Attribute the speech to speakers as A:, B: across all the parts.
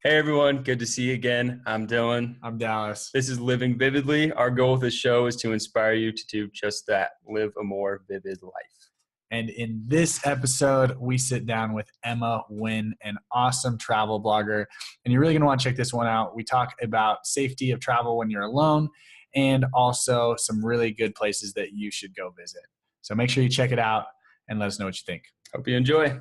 A: Hey everyone, good to see you again. I'm Dylan.
B: I'm Dallas.
A: This is Living Vividly. Our goal with this show is to inspire you to do just that, live a more vivid life.
B: And in this episode, we sit down with Emma Wynne, an awesome travel blogger. And you're really going to want to check this one out. We talk about safety of travel when you're alone and also some really good places that you should go visit. So make sure you check it out and let us know what you think.
A: Hope you enjoy.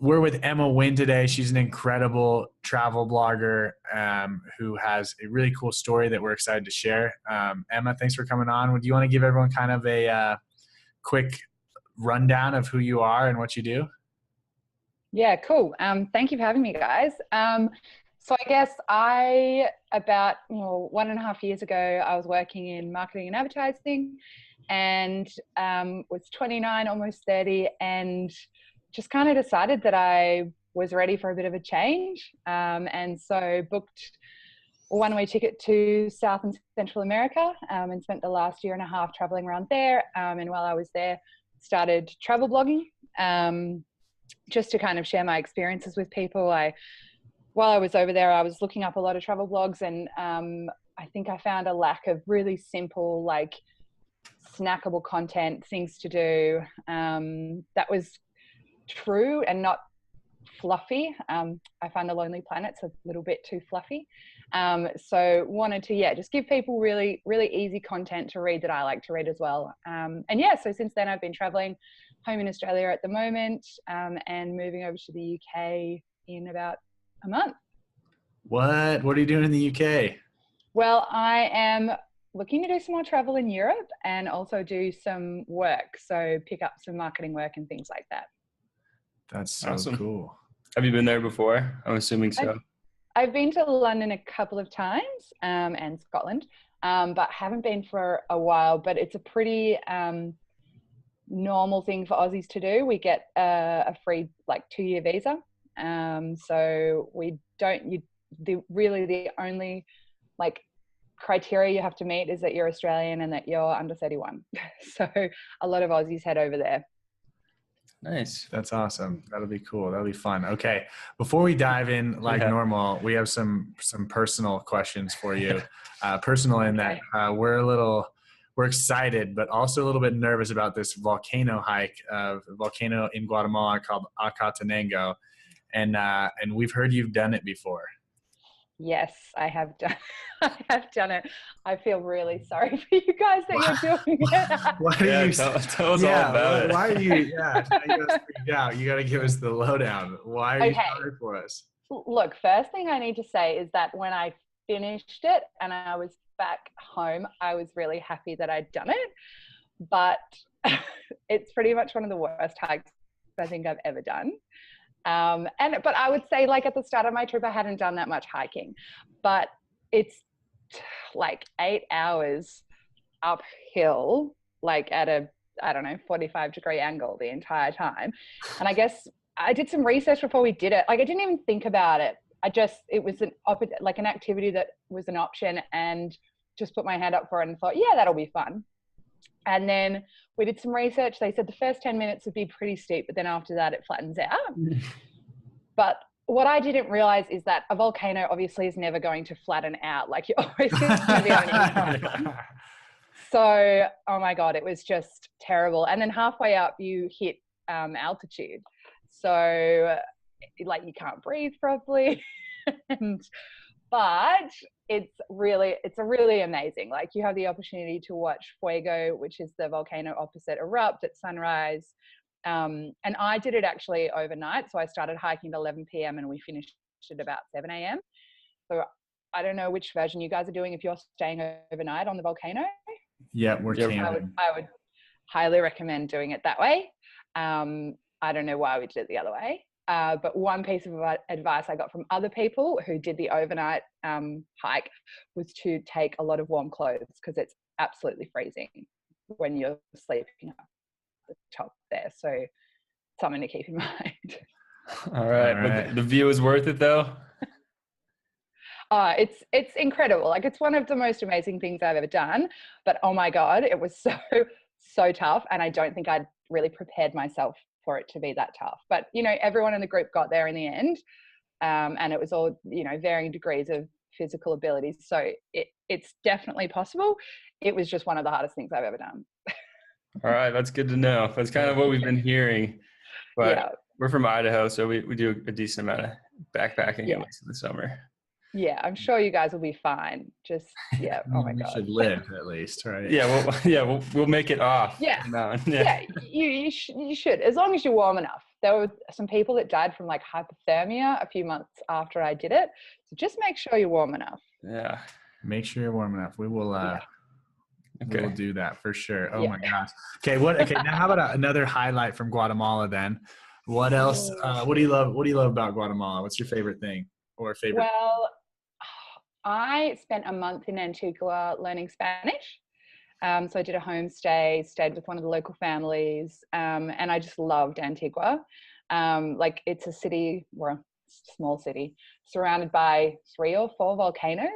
B: We're with Emma Wynne today. She's an incredible travel blogger who has a really cool story that we're excited to share. Emma, thanks for coming on. Do you want to give everyone kind of a quick rundown of who you are and what you do?
C: Yeah, cool. Thank you for having me, guys. So I guess about 1.5 years ago, I was working in marketing and advertising and was 29, almost 30, and just kind of decided that I was ready for a bit of a change. And so booked a one-way ticket to South and Central America and spent the last 1.5 years traveling around there. And while I was there, started travel blogging just to kind of share my experiences with people. While I was over there, I was looking up a lot of travel blogs, and I think I found a lack of really simple, like snackable content, things to do that was true and not fluffy. I find the Lonely Planet's a little bit too fluffy. So wanted to, just give people really, really easy content to read that I like to read as well. So since then I've been traveling home in Australia at the moment and moving over to the UK in about a month.
B: What are you doing in the UK?
C: Well, I am looking to do some more travel in Europe and also do some work. So pick up some marketing work and things like that.
B: That's so
A: Awesome.
B: Cool.
A: Have you been there before? I'm assuming so.
C: I've been to London a couple of times and Scotland, but haven't been for a while. But it's a pretty normal thing for Aussies to do. We get a free 2-year visa. So we don't. The only criteria you have to meet is that you're Australian and that you're under 31. So a lot of Aussies head over there.
A: Nice.
B: That's awesome. That'll be cool. That'll be fun. Okay. Before we dive in normal, we have some personal questions for you. Personal in that we're excited, but also a little bit nervous about this volcano hike, volcano in Guatemala called Acatenango. And we've heard you've done it before.
C: Yes, I have done. I have done it. I feel really sorry for you guys that you're doing it.
B: Why are you?
A: Tell us all about it.
B: Why are you? Yeah, you guys freaked out. You got to give us the lowdown. Why are you sorry for us?
C: Look, first thing I need to say is that when I finished it and I was back home, I was really happy that I'd done it. But it's pretty much one of the worst hikes I think I've ever done. But I would say at the start of my trip, I hadn't done that much hiking, but it's 8 hours uphill, at a, 45-degree angle the entire time. And I guess I did some research before we did it. I didn't even think about it. It was an activity that was an option and just put my hand up for it and thought, yeah, that'll be fun. And then we did some research. They said the first 10 minutes would be pretty steep, but then after that it flattens out. But what I didn't realize is that a volcano obviously is never going to flatten out. You're always going to be on an So, oh my God, it was just terrible. And then halfway up you hit altitude. So you can't breathe properly. But it's really amazing. You have the opportunity to watch Fuego, which is the volcano opposite, erupt at sunrise. And I did it actually overnight. So I started hiking at 11 p.m. and we finished at about 7 a.m. So I don't know which version you guys are doing if you're staying overnight on the volcano.
B: Yeah, we're camping.
C: I would highly recommend doing it that way. I don't know why we did it the other way. But one piece of advice I got from other people who did the overnight hike was to take a lot of warm clothes because it's absolutely freezing. when you're sleeping up the top there. So something to keep in mind.
A: All right. But the view is worth it though.
C: It's incredible. Like, it's one of the most amazing things I've ever done, but oh my God, it was so tough. And I don't think I'd really prepared myself for it to be that tough, but you know, everyone in the group got there in the end. And it was all, you know, varying degrees of physical abilities. So it's definitely possible. It was just one of the hardest things I've ever done.
A: All right. That's good to know. That's kind of what we've been hearing, but
C: Yeah.
A: we're from Idaho. So we do a decent amount of backpacking
C: Yeah.
A: at least in the summer.
C: Yeah. I'm sure you guys will be fine. Just, yeah. Oh my
B: we
C: God.
B: should live at least, right?
A: Yeah. We'll make it off.
C: Yeah.
A: Yeah.
C: You should, as long as you're warm enough. There were some people that died from like hypothermia a few months after I did it. So just make sure you're warm enough.
A: Yeah.
B: Make sure you're warm enough. We will, we will do that for sure. Oh my gosh. Okay. Now how about another highlight from Guatemala then? What else? What do you love? What do you love about Guatemala? What's your favorite thing or favorite?
C: Well, I spent a month in Antigua learning Spanish. So I did a homestay, stayed with one of the local families, and I just loved Antigua. Like, it's a city, or a small city, surrounded by 3 or 4 volcanoes,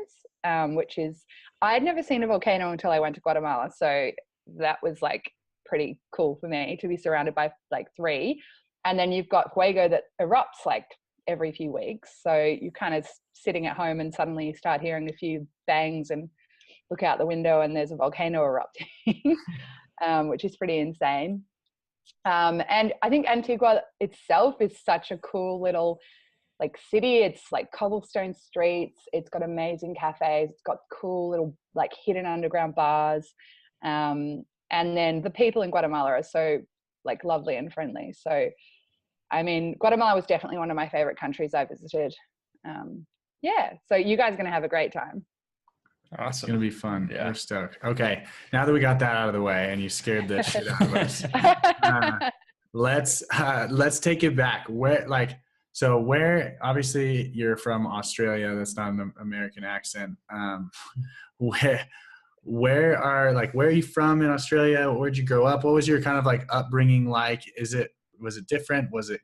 C: which is, I'd never seen a volcano until I went to Guatemala. So that was like pretty cool for me to be surrounded by like 3. And then you've got Fuego that erupts like every few weeks. So you're kind of sitting at home and suddenly you start hearing a few bangs and look out the window and there's a volcano erupting, which is pretty insane. And I think Antigua itself is such a cool little like city. It's like cobblestone streets. It's got amazing cafes. It's got cool little like hidden underground bars. And then the people in Guatemala are so like lovely and friendly. So, I mean, Guatemala was definitely one of my favorite countries I visited. So you guys are going to have a great time.
A: Awesome.
B: It's going to be fun.
A: Yeah.
B: We're stoked. Okay. Now that we got that out of the way and you scared the shit out of us, let's take it back. Where obviously you're from Australia. That's not an American accent. Where are you from in Australia? Where'd you grow up? What was your kind of like upbringing like? Was it different? Was it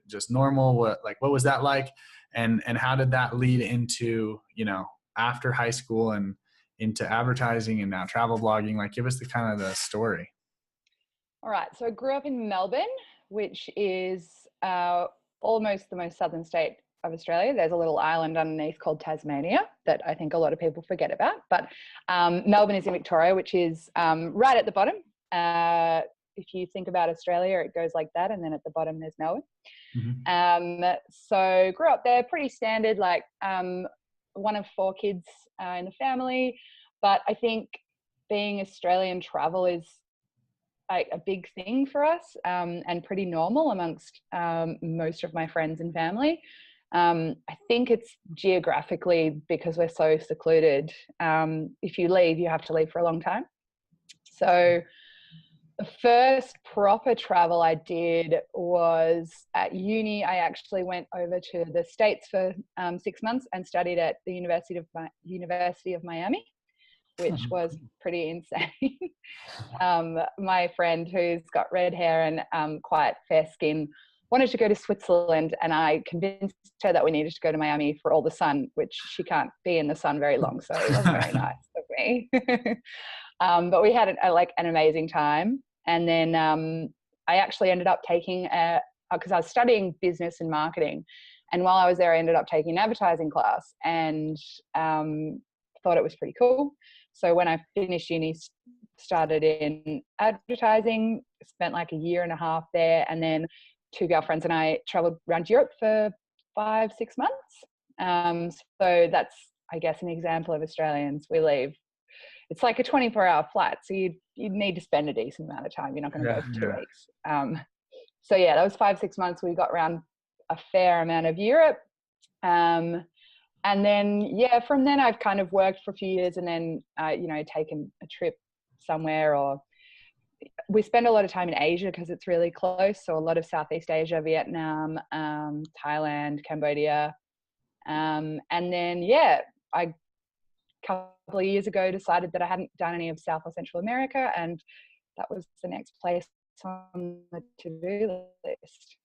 B: just normal? What was that like? And how did that lead into, you know, after high school and into advertising and now travel blogging? Like, give us the story.
C: All right. So I grew up in Melbourne, which is almost the most southern state of Australia. There's a little island underneath called Tasmania that I think a lot of people forget about. But Melbourne is in Victoria, which is right at the bottom. If you think about Australia, it goes like that. And then at the bottom, there's Melbourne. Mm-hmm. So grew up there, pretty standard, like one of 4 kids in the family. But I think being Australian, travel is like a big thing for us, and pretty normal amongst most of my friends and family. I think it's geographically because we're so secluded. If you leave, you have to leave for a long time. So the first proper travel I did was at uni. I actually went over to the States for 6 months and studied at the University of Miami, which was pretty insane. My friend, who's got red hair and quite fair skin, wanted to go to Switzerland, and I convinced her that we needed to go to Miami for all the sun, which she can't be in the sun very long, so it wasn't very nice of me. But we had an amazing time. And then I actually ended up taking because I was studying business and marketing, and while I was there I ended up taking an advertising class and thought it was pretty cool. So when I finished uni, started in advertising, spent like a year and a half there, and then 2 girlfriends and I traveled around Europe for 5-6 months. So that's, I guess, an example of Australians. We leave, it's like a 24-hour flight, so you need to spend a decent amount of time. You're not going to go for 2 weeks. So yeah, that was 5-6 months. We got around a fair amount of Europe. And then, from then I've kind of worked for a few years and then, taken a trip somewhere, or we spend a lot of time in Asia because it's really close. So a lot of Southeast Asia, Vietnam, Thailand, Cambodia. And then, I couple of years ago decided that I hadn't done any of South or Central America, and that was the next place on the to-do list.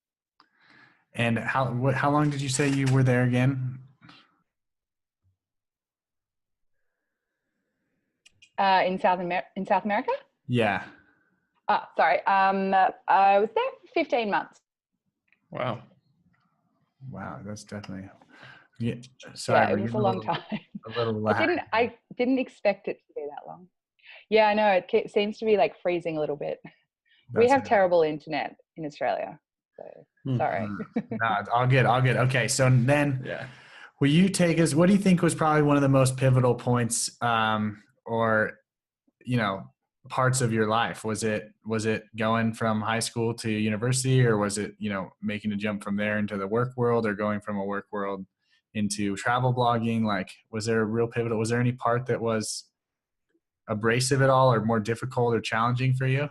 B: And how long did you say you were there again?
C: In South America?
B: Yeah.
C: Oh, sorry. I was there for 15 months.
A: Wow.
B: Wow, that's definitely. Yeah. Sorry,
C: yeah, it was a long time.
B: A little lag.
C: I didn't expect it to be that long. Yeah, I know. It seems to be like freezing a little bit. We have terrible internet in Australia. So sorry.
B: No, all good. Okay, so then will you take us, what do you think was probably one of the most pivotal points or, parts of your life? Was it going from high school to university, or was it, making a jump from there into the work world, or going from a work world into travel blogging? Like, was there a real pivotal, was there any part that was abrasive at all, or more difficult or challenging for you?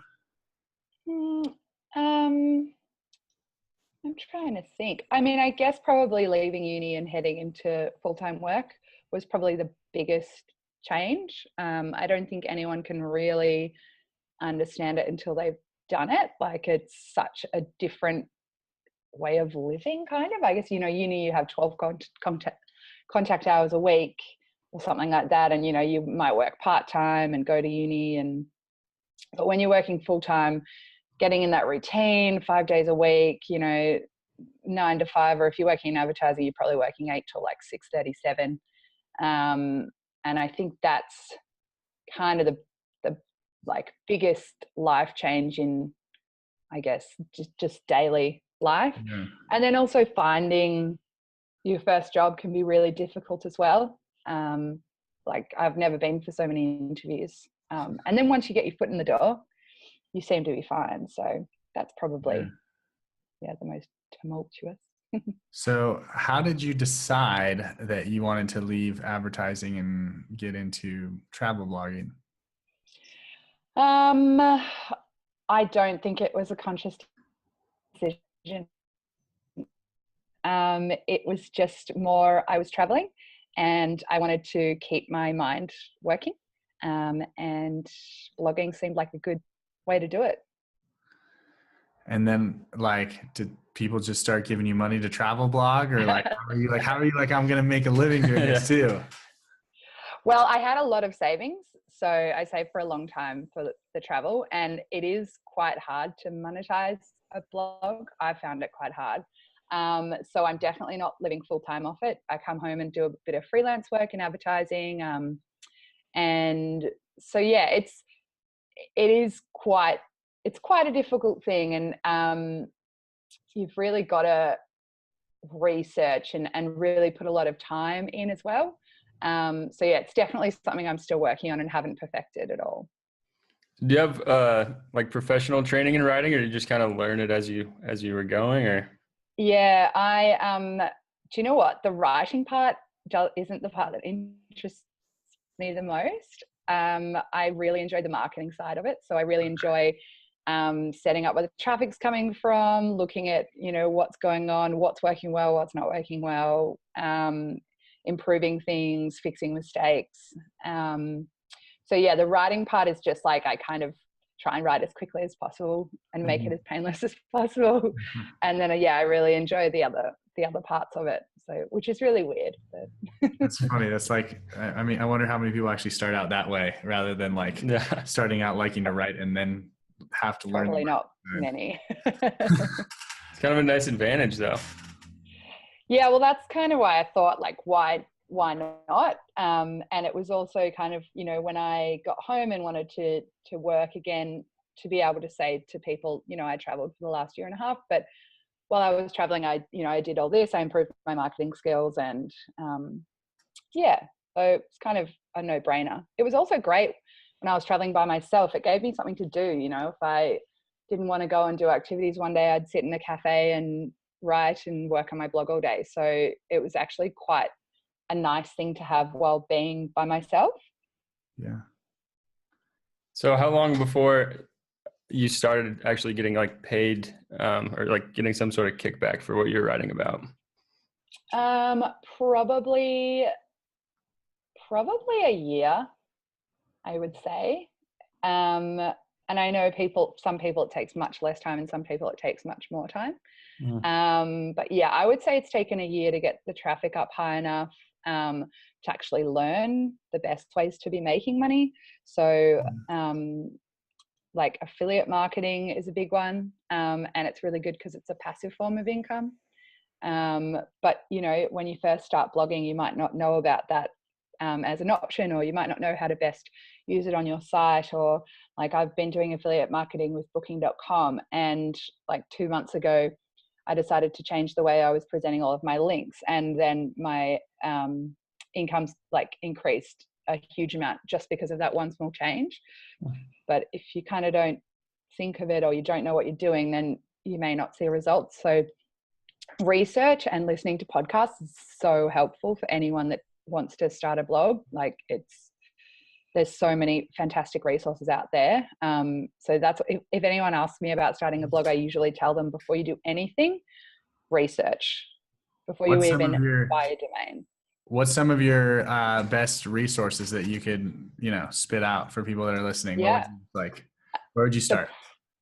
C: I'm trying to think. I mean, I guess probably leaving uni and heading into full-time work was probably the biggest change. I don't think anyone can really understand it until they've done it. Like, it's such a different way of living, kind of. I guess, uni, you have 12 contact hours a week or something like that. And, you might work part-time and go to uni. But when you're working full-time, getting in that routine 5 days a week, 9 to 5, or if you're working in advertising, you're probably working 8 till like 6:37. And I think that's kind of the like biggest life change in, I guess, just daily life.
B: Yeah.
C: And then also finding your first job can be really difficult as well. Like, I've never been for so many interviews. And then once you get your foot in the door, you seem to be fine. So that's probably, the most tumultuous.
B: So how did you decide that you wanted to leave advertising and get into travel blogging?
C: I don't think it was a conscious decision. It was just more, I was traveling and I wanted to keep my mind working. And blogging seemed like a good way to do it. And
B: then, like, did people just start giving you money to travel blog, or like, how are you like, I'm going to make a living doing this too?
C: Well, I had a lot of savings. So I saved for a long time for the travel, and it is quite hard to monetize a blog. I found it quite hard. So I'm definitely not living full time off it. I come home and do a bit of freelance work in advertising. And so, yeah, it's quite a difficult thing. And you've really got to research and really put a lot of time in as well. So yeah, it's definitely something I'm still working on and haven't perfected at all.
A: Do you have like professional training in writing, or you just kind of learn it as you were going? Or
C: yeah, do you know what, the writing part isn't the part that interests me the most. I really enjoy the marketing side of it. So I really enjoy setting up where the traffic's coming from, looking at, what's going on, what's working well, what's not working well, improving things, fixing mistakes. So yeah, the writing part is just like, I kind of try and write as quickly as possible and make it as painless as possible. And then, I really enjoy the other parts of it. So, which is really weird. But
B: That's funny. That's like, I mean, I wonder how many people actually start out that way rather than like starting out liking to write and then have to learn.
C: Probably not many.
A: It's kind of a nice advantage though.
C: Yeah, well, that's kind of why I thought, like, why not? And it was also kind of, when I got home and wanted to work again, to be able to say to people, I traveled for the last year and a half, but while I was traveling, I did all this, I improved my marketing skills, and so it's kind of a no-brainer. It was also great when I was traveling by myself. It gave me something to do. If I didn't want to go and do activities one day, I'd sit in a cafe and write and work on my blog all day. So it was actually quite a nice thing to have while being by myself.
B: Yeah.
A: So how long before you started actually getting like paid or like getting some sort of kickback for what you're writing about?
C: Probably a year, I would say. And I know some people it takes much less time, and some people it takes much more time. But yeah, I would say it's taken a year to get the traffic up high enough to actually learn the best ways to be making money. So like affiliate marketing is a big one, and it's really good because it's a passive form of income. But you know, when you first start blogging, you might not know about that as an option, or you might not know how to best use it on your site. Or like I've been doing affiliate marketing with booking.com, and like 2 months ago I decided to change the way I was presenting all of my links, and then my income's like increased a huge amount just because of that one small change. But if you kind of don't think of it, or you don't know what you're doing, then you may not see results. So research and listening to podcasts is so helpful for anyone that wants to start a blog. Like there's so many fantastic resources out there. So that's, if anyone asks me about starting a blog, I usually tell them, before you do anything, research before you even buy a domain.
B: What's some of your best resources that you could, spit out for people that are listening?
C: Yeah.
B: Where would you start?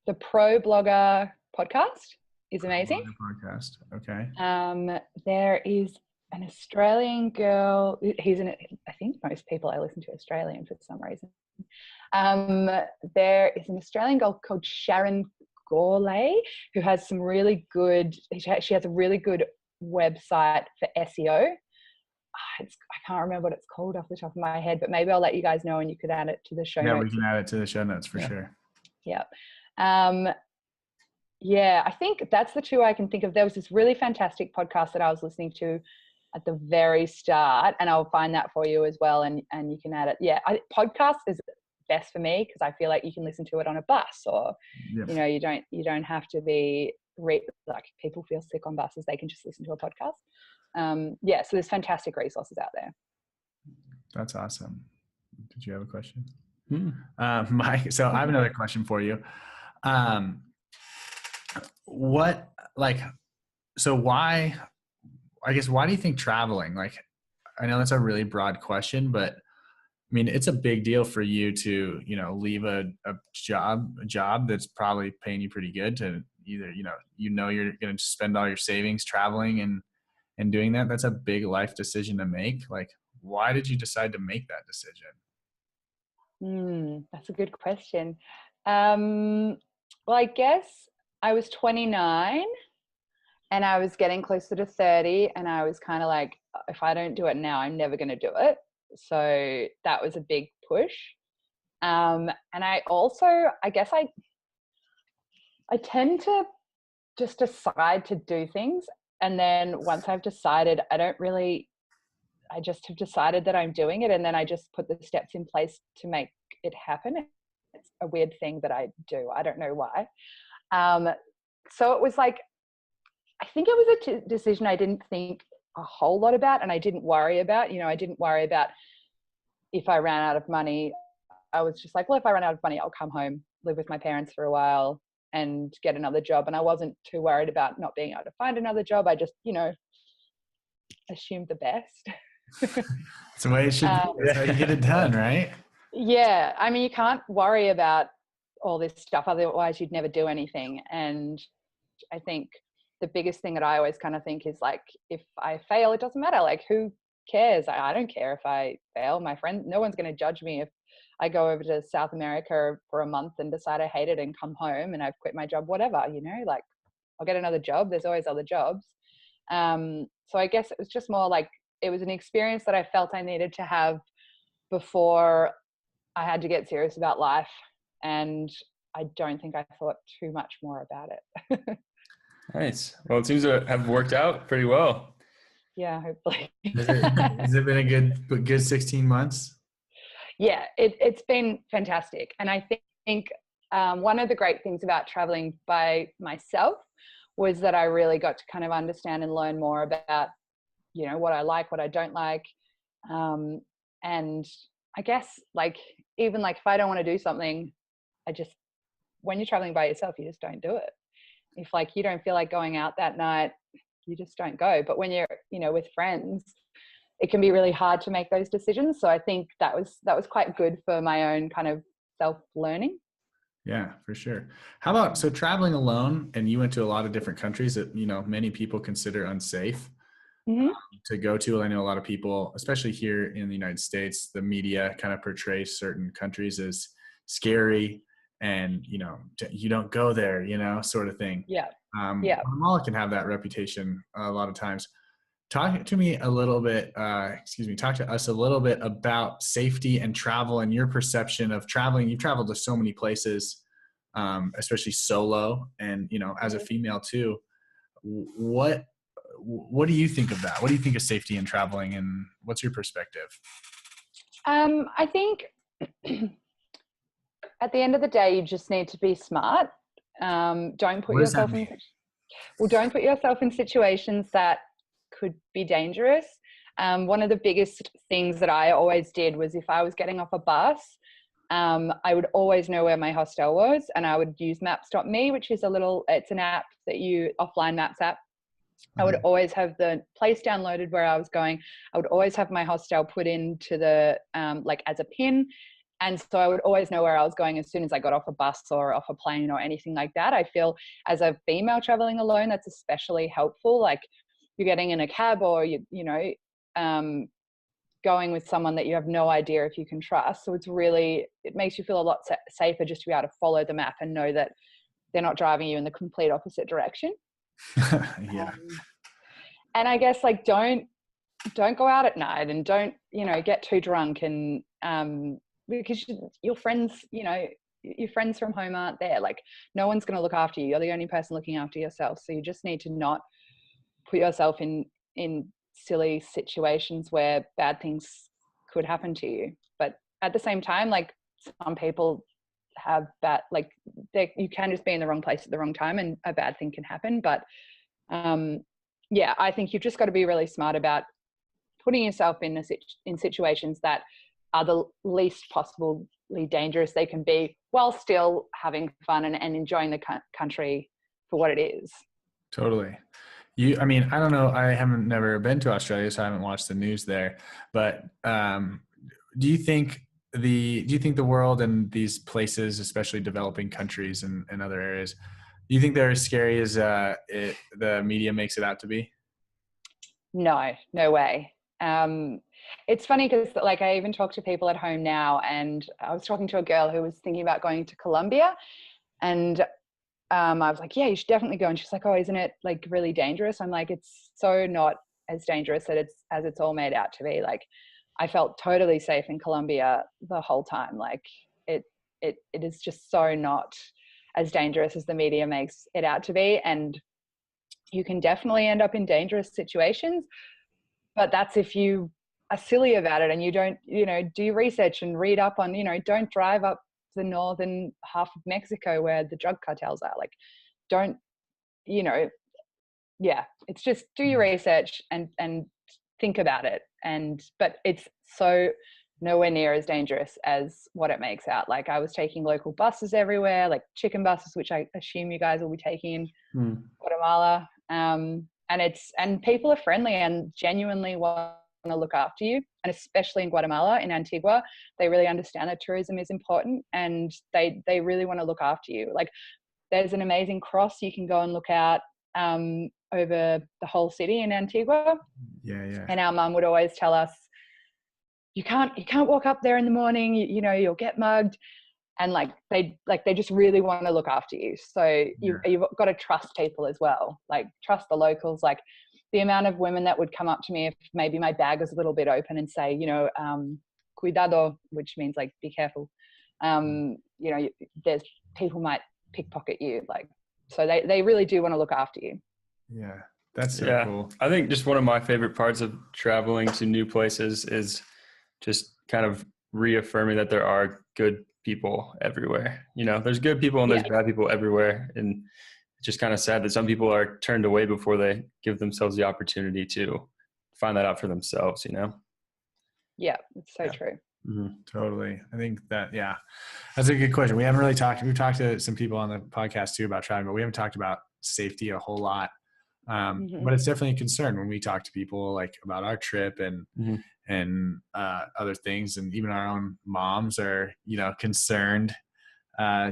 C: The Pro Blogger podcast is amazing.
B: Podcast. Okay.
C: There is an Australian girl. I think most people I listen to are Australian for some reason. There is an Australian girl called Sharon who has some really good. She has a really good website for SEO. I can't remember what it's called off the top of my head, but maybe I'll let you guys know and you could add it to the show notes.
B: Yeah, we can add it to the show notes for sure.
C: Yeah. Yeah, I think that's the two I can think of. There was this really fantastic podcast that I was listening to at the very start, and I'll find that for you as well, and you can add it. Yeah, podcast is best for me because I feel like you can listen to it on a bus, or you don't have to be like, people feel sick on buses, they can just listen to a podcast. So there's fantastic resources out there.
B: That's awesome. Did you have a question? Mike, so I have another question for you. Why do you think traveling, like, I know that's a really broad question, but I mean, it's a big deal for you to, leave a job that's probably paying you pretty good to either, you're going to spend all your savings traveling and doing that. That's a big life decision to make. Like, why did you decide to make that decision?
C: That's a good question. Well, I guess I was 29 and I was getting closer to 30, and I was kind of like, if I don't do it now, I'm never going to do it. So that was a big push. And I also, I guess I tend to just decide to do things. And then once I've decided, I just have decided that I'm doing it. And then I just put the steps in place to make it happen. It's a weird thing that I do. I don't know why. So it was like, I think it was a decision I didn't think a whole lot about, and I didn't worry about. I didn't worry about if I ran out of money. I was just like, well, if I run out of money, I'll come home, live with my parents for a while, and get another job. And I wasn't too worried about not being able to find another job. I just, assumed the best.
B: That's the way it should be. That's how you get it done, right?
C: Yeah. I mean, you can't worry about all this stuff, otherwise you'd never do anything. And I think the biggest thing that I always kind of think is like, if I fail, it doesn't matter. Like, who cares? I don't care if I fail. My friend, no one's going to judge me if I go over to South America for a month and decide I hate it and come home and I've quit my job, whatever, like I'll get another job. There's always other jobs. So I guess it was just more like, it was an experience that I felt I needed to have before I had to get serious about life. And I don't think I thought too much more about it.
A: Nice. Well, it seems to have worked out pretty well.
C: Yeah, hopefully.
B: Has it been a good 16 months?
C: Yeah, it's been fantastic. And I think one of the great things about traveling by myself was that I really got to kind of understand and learn more about, what I like, what I don't like. And I guess like, even like if I don't want to do something, when you're traveling by yourself, you just don't do it. If like you don't feel like going out that night, you just don't go. But when you're, with friends, it can be really hard to make those decisions. So I think that was quite good for my own kind of self-learning.
B: Yeah, for sure. How about, so traveling alone, and you went to a lot of different countries that, you know, many people consider unsafe to go to. I know a lot of people, especially here in the United States, the media kind of portrays certain countries as scary and, you know, you don't go there, you know, sort of thing.
C: Yeah.
B: Guatemala can have that reputation a lot of times. Talk to me a little bit, talk to us a little bit about safety and travel and your perception of traveling. You've traveled to so many places, especially solo, and, you know, as a female too. What do you think of that? What do you think of safety in traveling, and what's your perspective?
C: I think at the end of the day, you just need to be smart. Don't put yourself in situations that could be dangerous. One of the biggest things that I always did was, if I was getting off a bus, I would always know where my hostel was, and I would use maps.me, which is it's an app that offline maps app. I would always have the place downloaded where I was going. I would always have my hostel put into the, as a pin. And so I would always know where I was going as soon as I got off a bus or off a plane or anything like that. I feel as a female traveling alone, that's especially helpful. Like, you're getting in a cab, or going with someone that you have no idea if you can trust. So it makes you feel a lot safer just to be able to follow the map and know that they're not driving you in the complete opposite direction.
B: Yeah.
C: And I guess, like, don't go out at night, and don't, get too drunk, and because your friends, your friends from home aren't there. Like, no one's going to look after you. You're the only person looking after yourself. So you just need to not put yourself in silly situations where bad things could happen to you. But at the same time, like, some people have bad, like, you can just be in the wrong place at the wrong time and a bad thing can happen. But I think you've just got to be really smart about putting yourself in situations that are the least possibly dangerous they can be, while still having fun and enjoying the country for what it is.
B: Totally. I mean, I don't know. I haven't never been to Australia, so I haven't watched the news there. But do you think the world and these places, especially developing countries and other areas, do you think they're as scary as the media makes it out to be?
C: No way. It's funny because, like, I even talk to people at home now, and I was talking to a girl who was thinking about going to Colombia, and I was like, yeah, you should definitely go. And she's like, oh, isn't it, like, really dangerous? I'm like, it's so not as dangerous as it's all made out to be. Like, I felt totally safe in Colombia the whole time. Like, it is just so not as dangerous as the media makes it out to be. And you can definitely end up in dangerous situations, but that's if you are silly about it and you don't, do research and read up on, don't drive up the northern half of Mexico where the drug cartels are. Like, don't, it's just do your research and think about it. But it's so nowhere near as dangerous as what it makes out. Like, I was taking local buses everywhere, like chicken buses, which I assume you guys will be taking in Guatemala. And people are friendly and genuinely want to look after you. And especially in Guatemala, in Antigua, they really understand that tourism is important, and they really want to look after you. Like, there's an amazing cross you can go and look at over the whole city in Antigua.
B: Yeah.
C: And our mum would always tell us, you can't walk up there in the morning, you'll get mugged. And they just really want to look after you. So you've got to trust people as well. Like, trust the locals. Like, the amount of women that would come up to me if maybe my bag was a little bit open and say, cuidado, which means, like, be careful. There's people might pickpocket you. Like, so they really do want to look after you.
B: Yeah, that's so cool.
A: I think just one of my favorite parts of traveling to new places is just kind of reaffirming that there are good people everywhere. There's good people and there's bad people everywhere. And it's just kind of sad that some people are turned away before they give themselves the opportunity to find that out for themselves,
C: Yeah, it's so true.
B: Mm-hmm. Totally. I think that, that's a good question. We've talked to some people on the podcast too about traveling, but we haven't talked about safety a whole lot. But it's definitely a concern when we talk to people like about our trip and other things, and even our own moms are, you know, concerned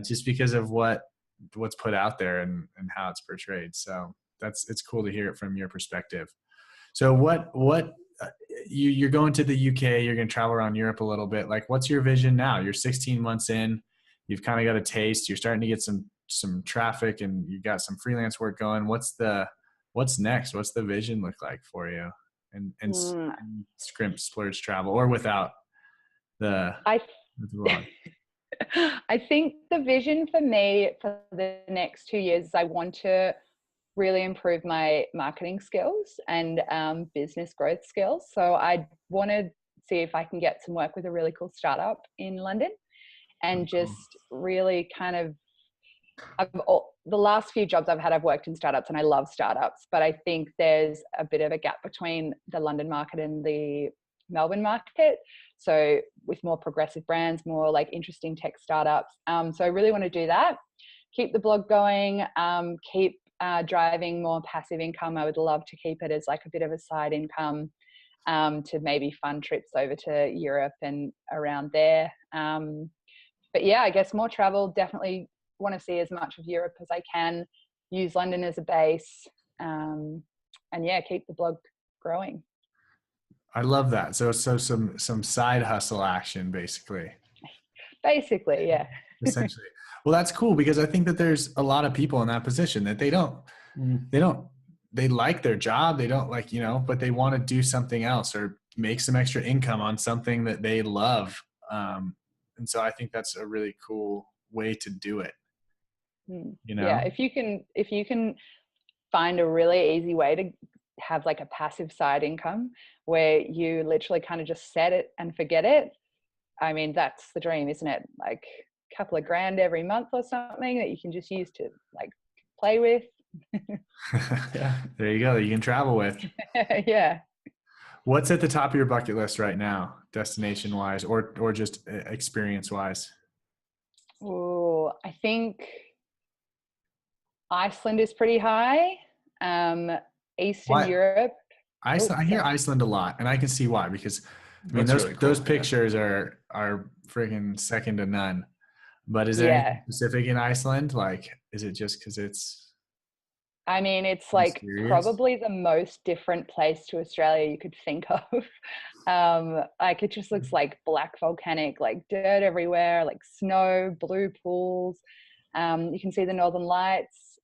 B: just because of what's put out there and how it's portrayed. So it's cool to hear it from your perspective. So you're going to the UK, you're going to travel around Europe a little bit. Like, what's your vision now? You're 16 months in, you've kind of got a taste, you're starting to get some traffic, and you got some freelance work going. What's next? What's the vision look like for you? And scrimp splurge travel, or without the vlog?
C: I think the vision for me for the next 2 years is I want to really improve my marketing skills and business growth skills. So I want to see if I can get some work with a really cool startup in London, and just really kind of, the last few jobs I've worked in startups, and I love startups, but I think there's a bit of a gap between the London market and the Melbourne market. So with more progressive brands, more like interesting tech startups. So I really want to do that, keep the blog going, keep driving more passive income. I would love to keep it as like a bit of a side income, to maybe fund trips over to Europe and around there. But yeah, I guess more travel, definitely want to see as much of Europe as I can, use London as a base, and yeah, keep the blog growing.
B: I love that. So some side hustle action, basically.
C: Basically, yeah.
B: Essentially. Well, that's cool, because I think that there's a lot of people in that position that they like their job. They don't like, you know, but they want to do something else or make some extra income on something that they love. And so I think that's a really cool way to do it. You know?
C: Yeah. If you can find a really easy way to have like a passive side income where you literally kind of just set it and forget it, I mean, that's the dream, isn't it? Like a couple of grand every month or something that you can just use to like play with.
B: Yeah, there you go. You can travel with.
C: Yeah.
B: What's at the top of your bucket list right now, destination wise, or just experience wise?
C: Oh, I think Iceland is pretty high. Eastern Europe.
B: Iceland. I hear Iceland a lot, and I can see why, because I mean,
A: really cool,
B: those pictures are freaking second to none. But is there anything specific in Iceland? Like, is it just because it's?
C: I mean, it's like probably the most different place to Australia you could think of. Like it just looks like black volcanic, like dirt everywhere, like snow, blue pools. You can see the northern lights.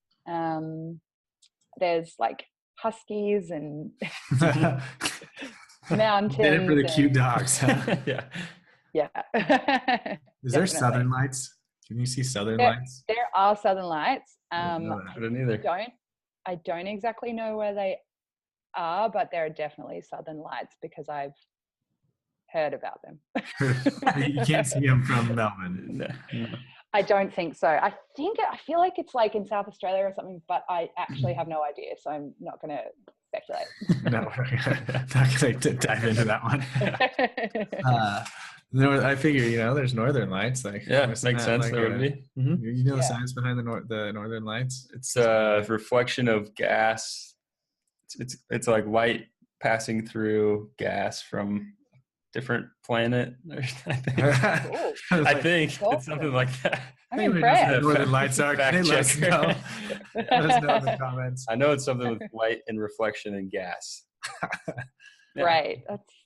C: There's like huskies and mountains.
B: Did it for the cute dogs.
A: Yeah.
C: Yeah.
B: Is there southern lights? Can you see southern lights?
C: There are southern lights.
A: I didn't either.
C: I don't exactly know where they are, but there are definitely southern lights because I've heard about them.
B: You can't see them from Melbourne.
A: No.
C: I don't think so. I feel like it's like in South Australia or something, but I actually have no idea, so I'm not going to speculate.
B: No, not going to dive into that one. No, I figure, you know, there's northern lights. Like,
A: yeah, it makes sense.
B: Like
A: there would be. Mm-hmm.
B: You know the science behind the northern lights?
A: It's a reflection of gas. It's like light passing through gas from different planet. I think it's something like that.
C: I'm impressed.
B: Northern lights are. Let us know. Let us know in the comments.
A: I know it's something with light and reflection and gas.
C: Yeah. Right.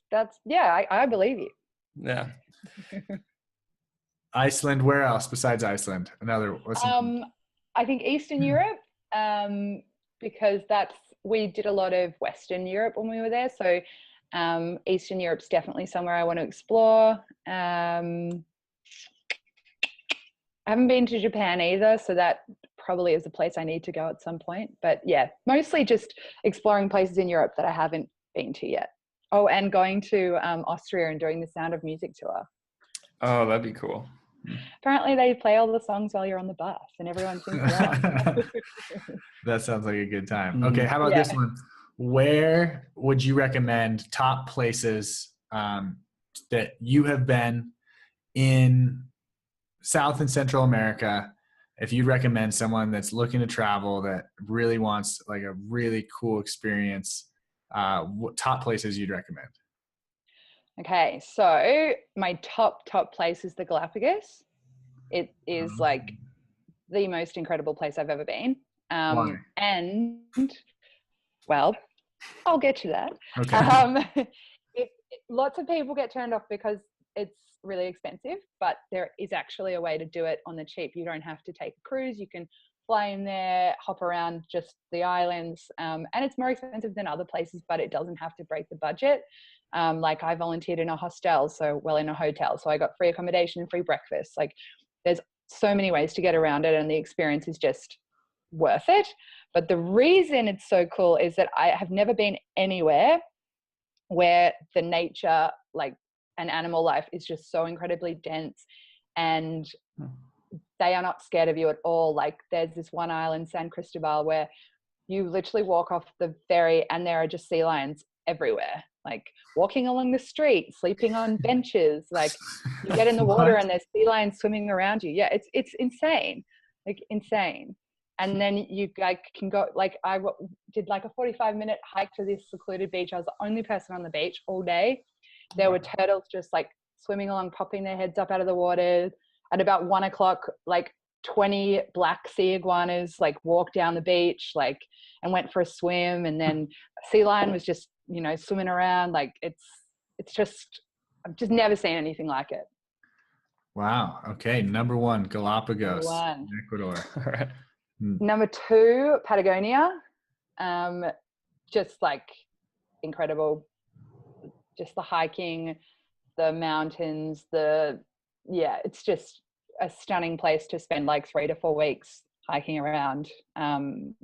C: That's yeah. I believe you.
A: Yeah.
B: Iceland. Where else besides Iceland?
C: I think Eastern Europe. Because we did a lot of Western Europe when we were there. So Eastern Europe's definitely somewhere I want to explore. I haven't been to Japan either, so that probably is a place I need to go at some point. But yeah, mostly just exploring places in Europe that I haven't been to yet. Oh, and going to Austria and doing the Sound of Music tour.
A: Oh, that'd be cool.
C: Apparently they play all the songs while you're on the bus and everyone sings along.
B: That sounds like a good time. Okay, how about this one? Where would you recommend top places that you have been in South and Central America if you'd recommend someone that's looking to travel that really wants like a really cool experience, what top places you'd recommend?
C: Okay, so my top place is the Galapagos. It is like the most incredible place I've ever been.
B: Why?
C: And well, I'll get to that.
B: Okay.
C: Lots of people get turned off because it's really expensive, but there is actually a way to do it on the cheap. You don't have to take a cruise. You can fly in there, hop around just the islands, and it's more expensive than other places, but it doesn't have to break the budget. Like I volunteered in a hostel, in a hotel, so I got free accommodation and free breakfast. Like there's so many ways to get around it, and the experience is just worth it. But the reason it's so cool is that I have never been anywhere where the nature, like an animal life, is just so incredibly dense, and they are not scared of you at all. Like there's this one island, San Cristobal, where you literally walk off the ferry and there are just sea lions everywhere, like walking along the street, sleeping on benches. Like you get in the water and there's sea lions swimming around you. Yeah, it's insane, like insane. And then you like can go, like I did like a 45-minute hike to this secluded beach. I was the only person on the beach all day. There were turtles just like swimming along, popping their heads up out of the water. At about 1 o'clock, like 20 black sea iguanas like walked down the beach, like, and went for a swim. And then a sea lion was just, swimming around. Like it's just, I've just never seen anything like it.
B: Wow. Okay. Number 1, Galapagos,
C: Number 1.
B: Ecuador.
A: All right.
C: Number 2, Patagonia. Just like incredible. Just the hiking, the mountains, it's just a stunning place to spend like 3 to 4 weeks hiking around. And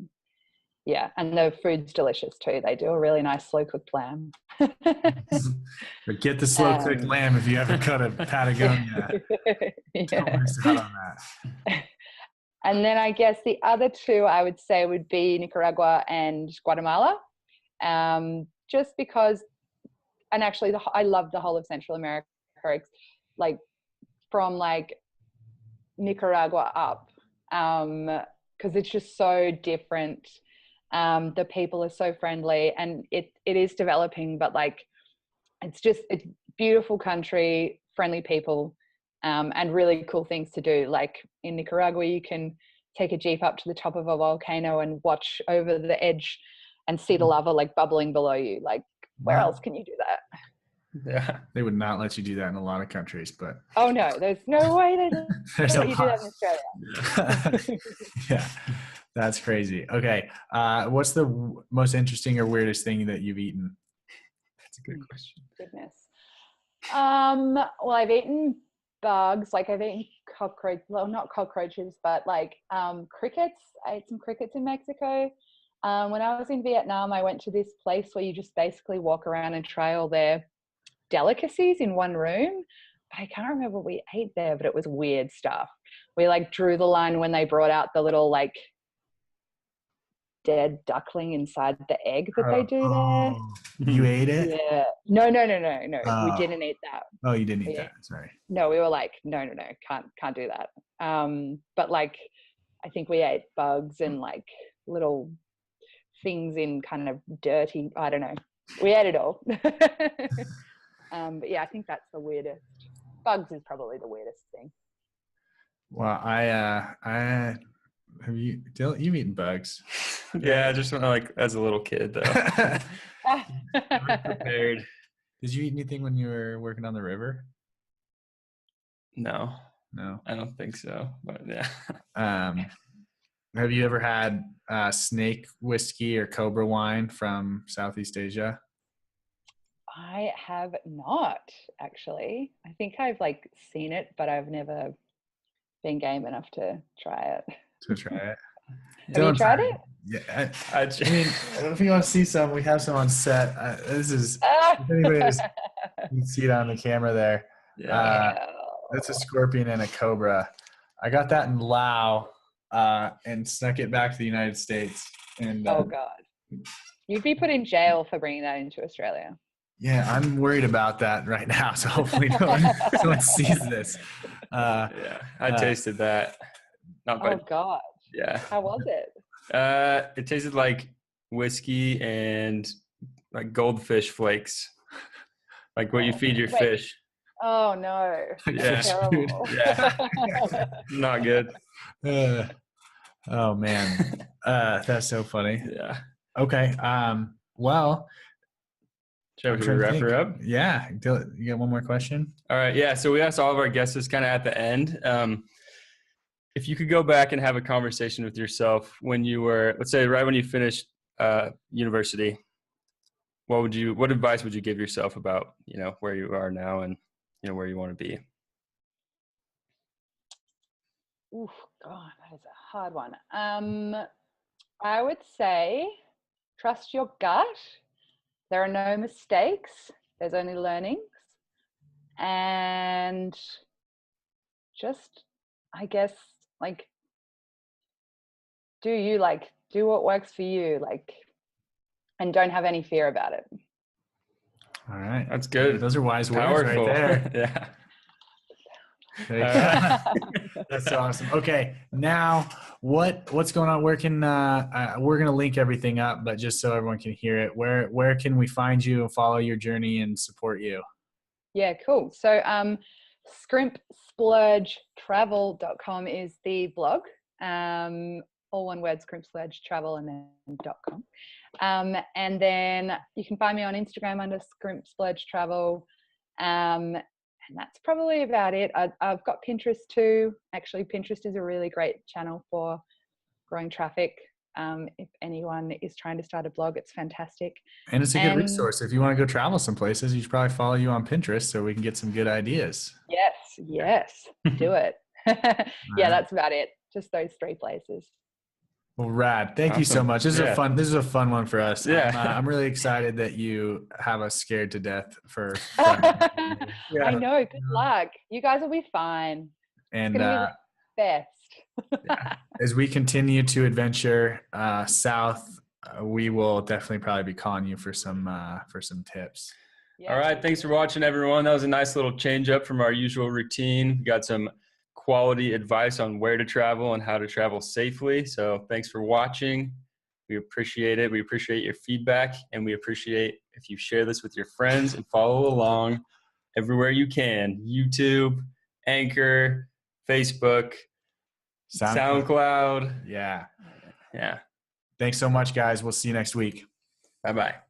C: the food's delicious too. They do a really nice slow cooked lamb.
B: But get the slow cooked lamb if you ever go to Patagonia. Don't miss out on that.
C: And then I guess the other 2 I would say would be Nicaragua and Guatemala, just because, and actually I love the whole of Central America, like from like Nicaragua up, because it's just so different. The people are so friendly, and it is developing, but like it's beautiful country, friendly people, and really cool things to do. Like in Nicaragua, you can take a jeep up to the top of a volcano and watch over the edge and see the lava like bubbling below you. Like where else can you do that?
A: Yeah,
B: they would not let you do that in a lot of countries, but
C: oh no, there's no way they
B: there's
C: let you do that in Australia.
B: Yeah, that's crazy. Okay, what's the most interesting or weirdest thing that you've eaten?
A: That's a good question.
C: Goodness. Well, I've eaten bugs. Like I've eaten not cockroaches, but like crickets. I ate some crickets in Mexico. When I was in Vietnam, I went to this place where you just basically walk around and try all their delicacies in one room. I can't remember what we ate there, but it was weird stuff. We like drew the line when they brought out the little like dead duckling inside the egg that they do there.
B: You ate it?
C: Yeah. No. We didn't eat that.
B: Oh, you didn't eat that. Sorry.
C: No, we were like, no, can't do that. But like, I think we ate bugs and like little things in kind of dirty, I don't know. We ate it all. But yeah, I think that's the weirdest. Bugs is probably the weirdest thing.
B: Well, you've eaten bugs?
A: Yeah, just like as a little kid though. Prepared.
B: Did you eat anything when you were working on the river?
A: No,
B: I
A: don't think so. But yeah.
B: Have you ever had snake whiskey or cobra wine from Southeast Asia?
C: I have not, actually. I think I've like seen it, but I've never been game enough to try it. Have you tried it?
B: Yeah, I mean, if you want to see some, we have some on set. This is, if anybody you can see it on the camera there.
A: Yeah.
B: That's a scorpion and a cobra. I got that in Laos and snuck it back to the United States. And
C: oh God, you'd be put in jail for bringing that into Australia.
B: Yeah, I'm worried about that right now. So hopefully no one sees this.
A: Yeah, I tasted that. Not by,
C: Oh God.
A: yeah.
C: How was it?
A: It tasted like whiskey and like goldfish flakes, like what you feed your
C: Wait.
A: fish.
C: Oh no.
A: Yeah.
C: Terrible.
A: Yeah. Not good.
B: Oh man. That's so funny.
A: Yeah.
B: Okay. Well,
A: Should we wrap her up?
B: Yeah. You got one more question?
A: All right. Yeah. So we asked all of our guests this kind of at the end. If you could go back and have a conversation with yourself when you were, let's say, right when you finished university, what advice would you give yourself about, where you are now and, where you want to be?
C: Ooh, God, that is a hard one. I would say trust your gut. There are no mistakes. There's only learnings. And just, I guess, like, do what works for you, and don't have any fear about it.
B: All right.
A: That's good.
B: Those are wise
A: Powerful.
B: words right
A: Yeah.
B: there. That's awesome. Okay. Now what's going on? Where can, we're going to link everything up, but just so everyone can hear it, where can we find you and follow your journey and support you?
C: Yeah, cool. So, scrimpsplurgetravel.com is the blog. All one word, scrimpsplurgetravel and then .com. And then you can find me on Instagram under scrimpsplurgetravel. And that's probably about it. I've got Pinterest too. Actually, Pinterest is a really great channel for growing traffic. If anyone is trying to start a blog, it's fantastic.
B: And it's a good resource. If you want to go travel some places, you should probably follow you on Pinterest so we can get some good ideas.
C: Yes. Do it. Yeah, that's about it. Just those 3 places.
B: Well, rad. Thank you so much. This is a fun one for us.
A: Yeah.
B: I'm really excited that you have us scared to death for
C: I know. Good luck. You guys will be fine.
B: And
C: it's gonna be the best.
B: As we continue to adventure south, we will definitely probably be calling you for some tips.
C: Yeah.
A: All right. Thanks for watching, everyone. That was a nice little change up from our usual routine. We got some quality advice on where to travel and how to travel safely. So thanks for watching. We appreciate it. We appreciate your feedback, and we appreciate if you share this with your friends and follow along everywhere you can. YouTube, Anchor, Facebook, SoundCloud.
B: Yeah.
A: Yeah.
B: Thanks so much, guys. We'll see you next week.
A: Bye-bye.